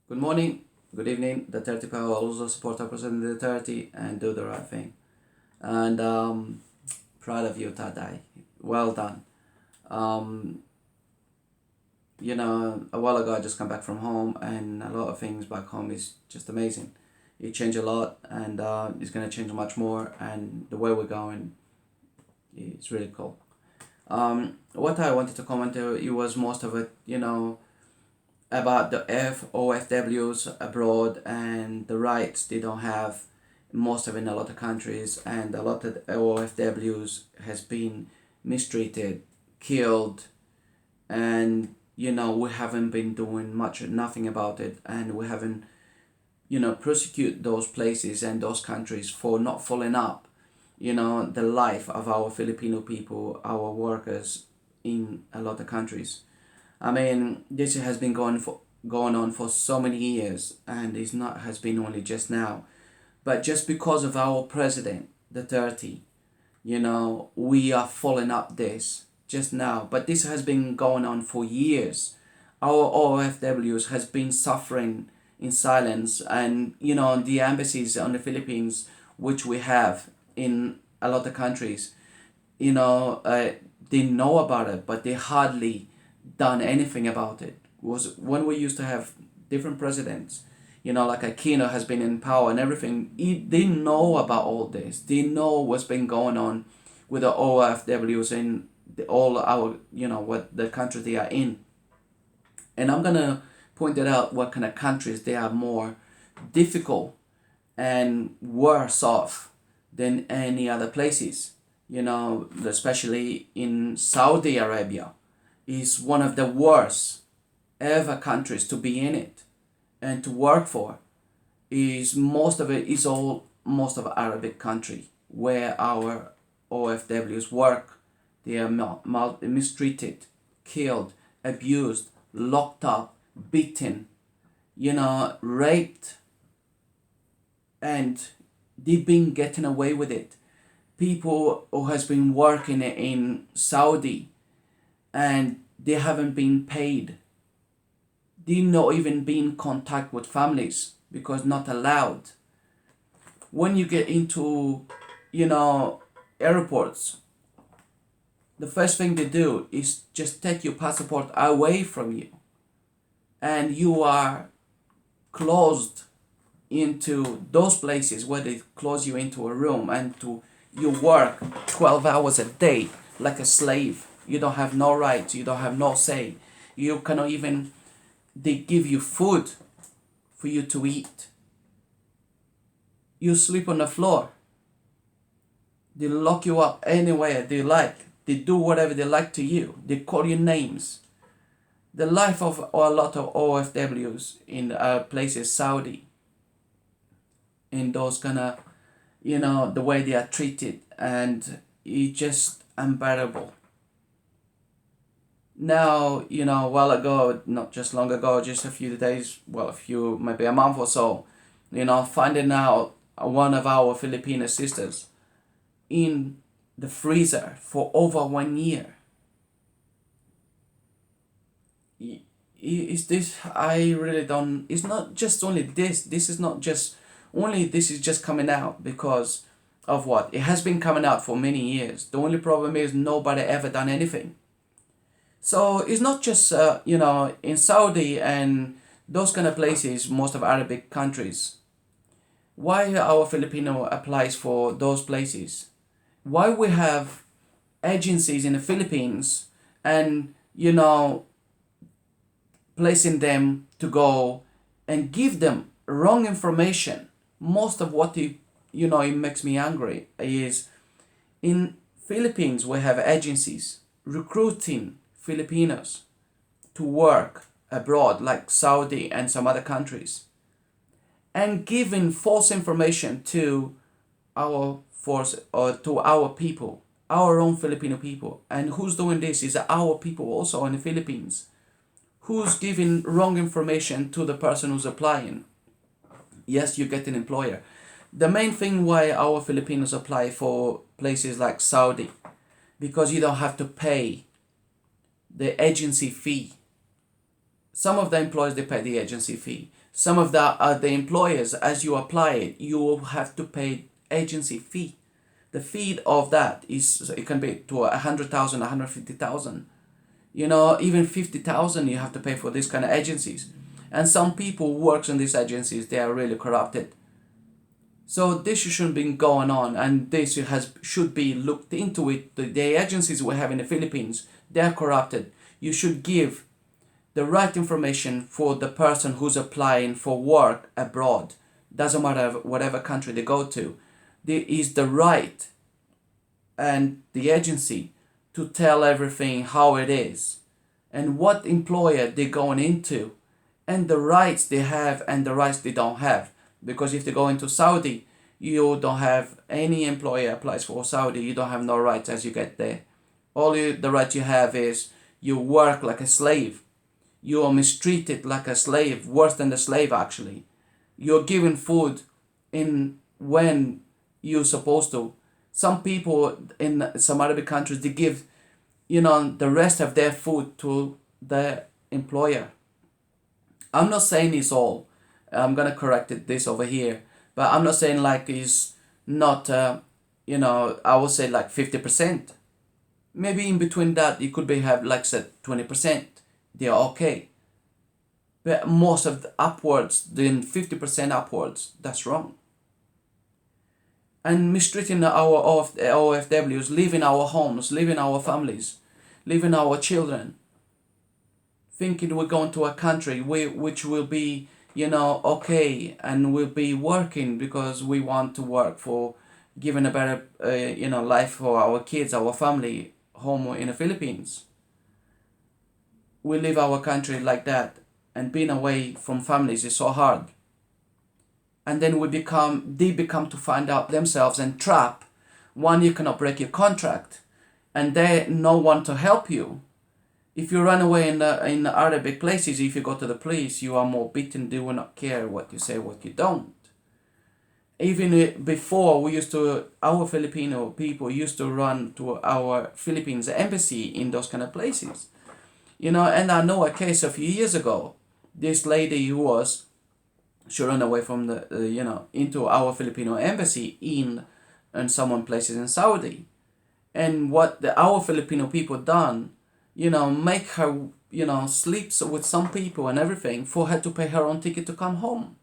Good morning, good evening. Duterte power also support our President Duterte and do the right thing. And proud of you, Tadai. Well done. Um, a while ago I just come back from home, and a lot of things back home is just amazing. It changed a lot, and it's gonna change much more. And the way we're going, it's really cool. What I wanted to comment, it was most of it, about the OFWs abroad and the rights they don't have, most of it in a lot of countries, and a lot of OFWs has been mistreated, killed, and we haven't been doing nothing about it, and we haven't prosecute those places and those countries for not following up the life of our Filipino people, our workers in a lot of countries. I mean, this has been going on for so many years, and it's not has been only just now, but just because of our president, Duterte, we are following up this just now. But this has been going on for years. Our OFWs has been suffering in silence, and the embassies on the Philippines, which we have in a lot of countries, they know about it, but they hardly done anything about it. Was when we used to have different presidents, like Aquino has been in power and everything. They know about all this. They know what's been going on with the OFWs in all our, what the countries they are in. And I'm gonna point it out what kind of countries they are more difficult and worse off than any other places. Especially in Saudi Arabia is one of the worst ever countries to be in it and to work for. Is most of it is all most of Arabic country where our OFWs work. They are mistreated, killed, abused, locked up, beaten, raped, and they've been getting away with it. People who has been working in Saudi and they haven't been paid. They not even be in contact with families because not allowed. When you get into, airports, the first thing they do is just take your passport away from you, and you are closed into those places where they close you into a room, and you work 12 hours a day like a slave. You don't have no rights, you don't have no say. You cannot even, they give you food for you to eat. You sleep on the floor. They lock you up anywhere they like. They do whatever they like to you. They call you names. The life of a lot of OFWs in places, Saudi, in those kind of, the way they are treated, and it's just unbearable. Now, a while ago, not just long ago, just a few days, maybe a month or so, finding out one of our Filipino sisters in the freezer for over 1 year. Is this, I really don't, it's not just only this is not just, only this is just coming out because of what? It has been coming out for many years. The only problem is nobody ever done anything. So it's not just, in Saudi and those kind of places, most of Arabic countries. Why our Filipino applies for those places? Why we have agencies in the Philippines and, placing them to go and give them wrong information. Most of what it makes me angry is in Philippines we have agencies recruiting Filipinos to work abroad like Saudi and some other countries, and giving false information to our force or to our people, our own Filipino people. And who's doing this is our people also in the Philippines. Who's giving wrong information to the person who's applying? Yes, you get an employer. The main thing why our Filipinos apply for places like Saudi, because you don't have to pay the agency fee. Some of the employers, they pay the agency fee. Some of the employers, as you apply it, you will have to pay agency fee. The fee of that is, it can be to 100,000, 150,000. Even 50,000 you have to pay for these kind of agencies. And some people who works in these agencies, they are really corrupted. So this shouldn't be going on, and this should be looked into it. The agencies we have in the Philippines, they are corrupted. You should give the right information for the person who's applying for work abroad. Doesn't matter whatever country they go to. There is the right and the agency to tell everything how it is and what employer they're going into and the rights they have and the rights they don't have. Because if they go into Saudi, you don't have any employer applies for Saudi, you don't have no rights as you get there. The right you have is you work like a slave. You are mistreated like a slave, worse than the slave actually. You're given food in when you're supposed to. Some people in some Arabic countries, they give, the rest of their food to the employer. I'm not saying it's all. I'm gonna correct this over here, but I'm not saying like it's not. I would say like 50%. Maybe in between that, it could be have like said 20%. They're okay. But most of the upwards, then 50% upwards, that's wrong. And mistreating our OFWs, leaving our homes, leaving our families, leaving our children, thinking we're going to a country which will be, okay, and we'll be working because we want to work for giving a better, life for our kids, our family, home in the Philippines. We leave our country like that, and being away from families is so hard. And then they become to find out themselves and trap. One, you cannot break your contract, and there no one to help you. If you run away in the Arabic places, if you go to the police, you are more beaten. They will not care what you say, what you don't. Even before, our Filipino people used to run to our Philippines embassy in those kind of places. And I know a case a few years ago. This lady she ran away from into our Filipino embassy in some places in Saudi. And what our Filipino people done, make her, sleeps with some people and everything for her to pay her own ticket to come home.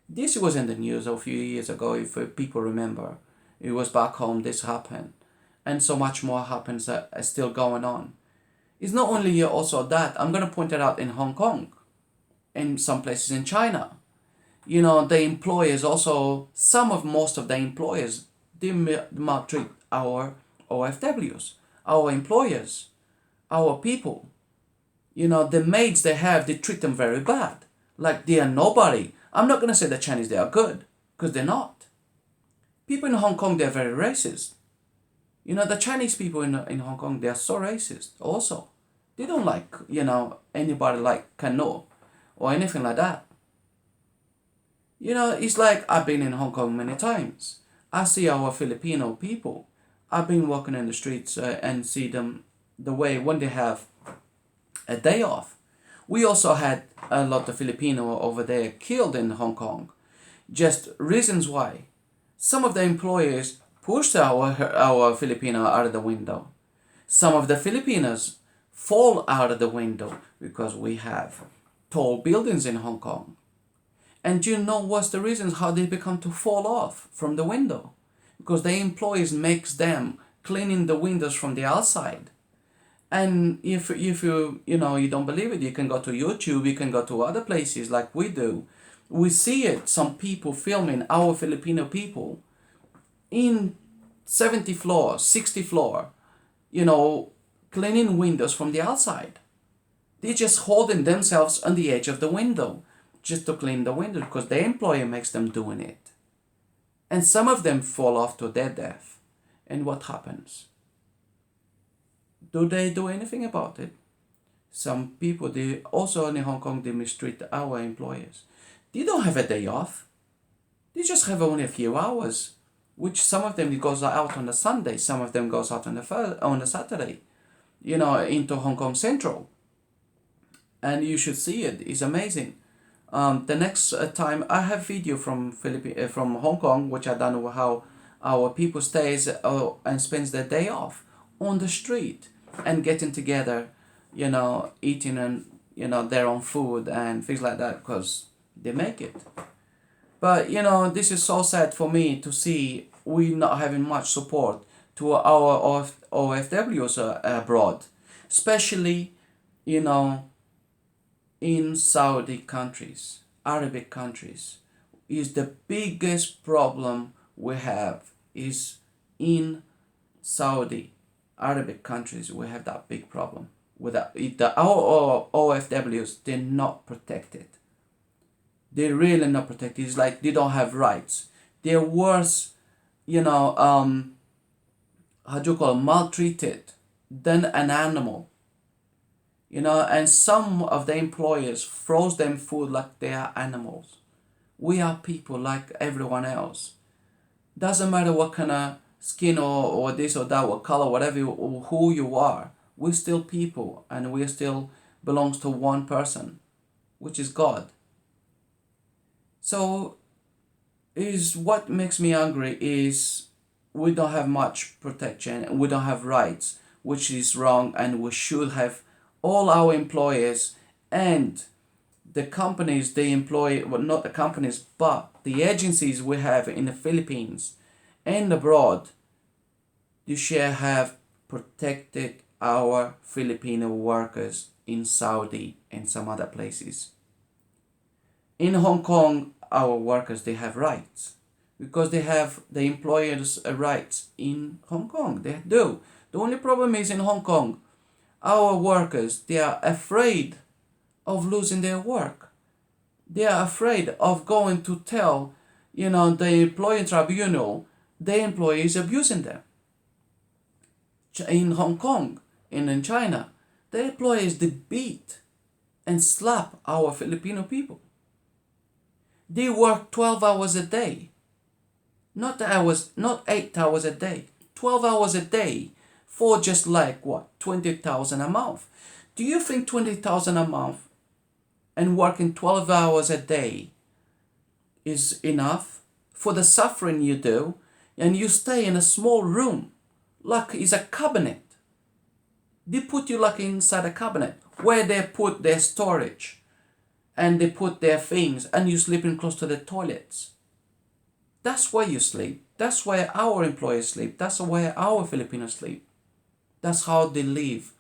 This was in the news a few years ago, if people remember. It was back home, this happened. And so much more happens still going on. It's not only also that, I'm going to point it out in Hong Kong, in some places in China. The employers also, most of the employers, they maltreat our OFWs, our employers, our people. The maids they have, they treat them very bad. Like they are nobody. I'm not going to say the Chinese, they are good, because they're not. People in Hong Kong, they're very racist. The Chinese people in Hong Kong, they are so racist also. They don't like, anybody like Kano or anything like that. It's like I've been in Hong Kong many times. I see our Filipino people. I've been walking in the streets and see them the way when they have a day off. We also had a lot of Filipino over there killed in Hong Kong. Just reasons why. Some of the employers pushed our Filipino out of the window. Some of the Filipinos fall out of the window because we have tall buildings in Hong Kong. And you know what's the reasons how they become to fall off from the window? Because the employees makes them cleaning the windows from the outside. And if you don't believe it, you can go to YouTube, you can go to other places like we do. We see it, some people filming our Filipino people in 70th floor, 60th floor, cleaning windows from the outside. They're just holding themselves on the edge of the window just to clean the window because the employer makes them doing it. And some of them fall off to their death. And what happens? Do they do anything about it? Some people, they also in Hong Kong, they mistreat our employers. They don't have a day off. They just have only a few hours, which some of them goes out on a Sunday, some of them goes out on a Saturday, into Hong Kong Central. and you should see it. It's amazing. The next time I have video from from Hong Kong, which I don't know how our people stays and spends their day off on the street and getting together, eating and their own food and things like that because they make it. But this is so sad for me to see we not having much support to our OFWs abroad, especially you know in Saudi countries, Arabic countries, is the biggest problem we have is in Saudi Arabic countries. We have that big problem with that. Our OFWs, they're not protected. They're really not protected. It's like they don't have rights. They're worse, how do you call it, maltreated than an animal. And some of the employers froze them food like they are animals. We are people like everyone else. Doesn't matter what kind of skin or this or that, what color, whatever who you are. We're still people and we still belongs to one person, which is God. So is what makes me angry is we don't have much protection and we don't have rights, which is wrong, and we should have all our employers and the companies they employ, well, not the companies, but the agencies we have in the Philippines and abroad, they should have protected our Filipino workers in Saudi and some other places. In Hong Kong, our workers, they have rights because they have the employers' rights in Hong Kong. They do. The only problem is in Hong Kong, our workers, they are afraid of losing their work. They are afraid of going to tell, the employee tribunal the employee is abusing them. In Hong Kong and in China, the employees, they beat and slap our Filipino people. They work 12 hours a day. Not 8 hours a day. 12 hours a day for just like what? 20,000 a month. Do you think 20,000 a month and working 12 hours a day is enough for the suffering you do, and you stay in a small room like it's a cabinet? They put you like inside a cabinet where they put their storage and they put their things, and you sleeping close to the toilets. That's where you sleep. That's where our employees sleep. That's where our Filipinos sleep. That's how they live.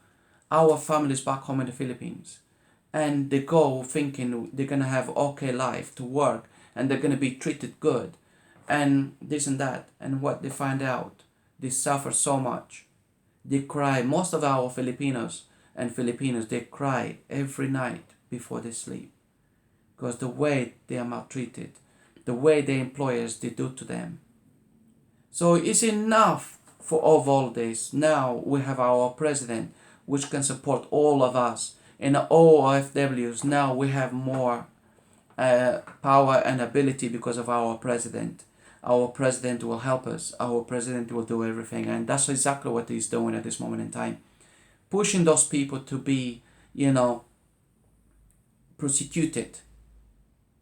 Our families back home in the Philippines. And they go thinking they're going to have okay life to work and they're going to be treated good and this and that. And what they find out, they suffer so much. They cry. Most of our Filipinos and Filipinos, they cry every night before they sleep because the way they are maltreated, the way the employers they do to them. So it's enough for all this. Now we have our president, which can support all of us. And all OFWs, now we have more power and ability because of our president. Our president will help us. Our president will do everything. And that's exactly what he's doing at this moment in time. Pushing those people to be, prosecuted.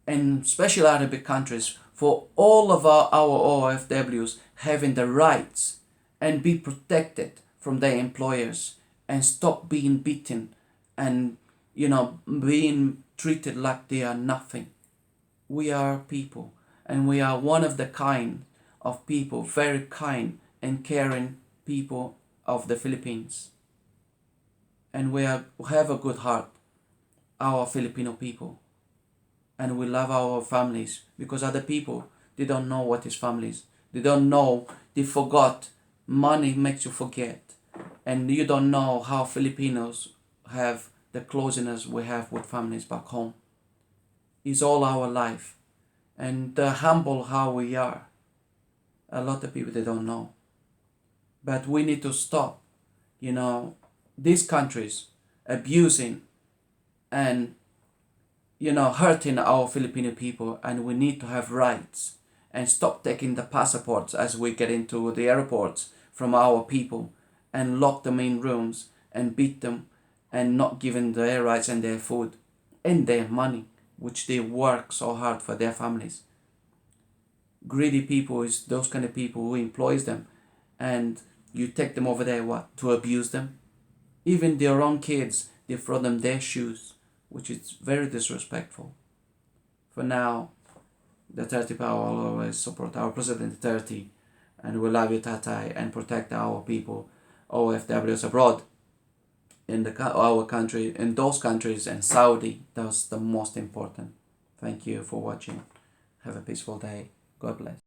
And especially Arabic countries, for all of our OFWs having the rights and be protected from their employers and stop being beaten and being treated like they are nothing. We are people, and we are one of the kind of people, very kind and caring people of the Philippines. And we have a good heart, our Filipino people. And we love our families, because other people, they don't know what is families. They don't know, they forgot. Money makes you forget. And you don't know how Filipinos have the closeness we have with families back home. It's all our life. And humble how we are. A lot of people, they don't know. But we need to stop, these countries abusing and hurting our Filipino people, and we need to have rights and stop taking the passports as we get into the airports from our people and lock them in rooms and beat them and not giving their rights and their food and their money, which they work so hard for their families. Greedy people is those kind of people who employs them, and you take them over there what to abuse them. Even their own kids, they throw them their shoes, which is very disrespectful. For now, the Duterte power will always support our President Duterte, and we love you, Tatai, and protect our people, OFWs abroad, in our country, in those countries, and Saudi. That's the most important. Thank you for watching. Have a peaceful day. God bless.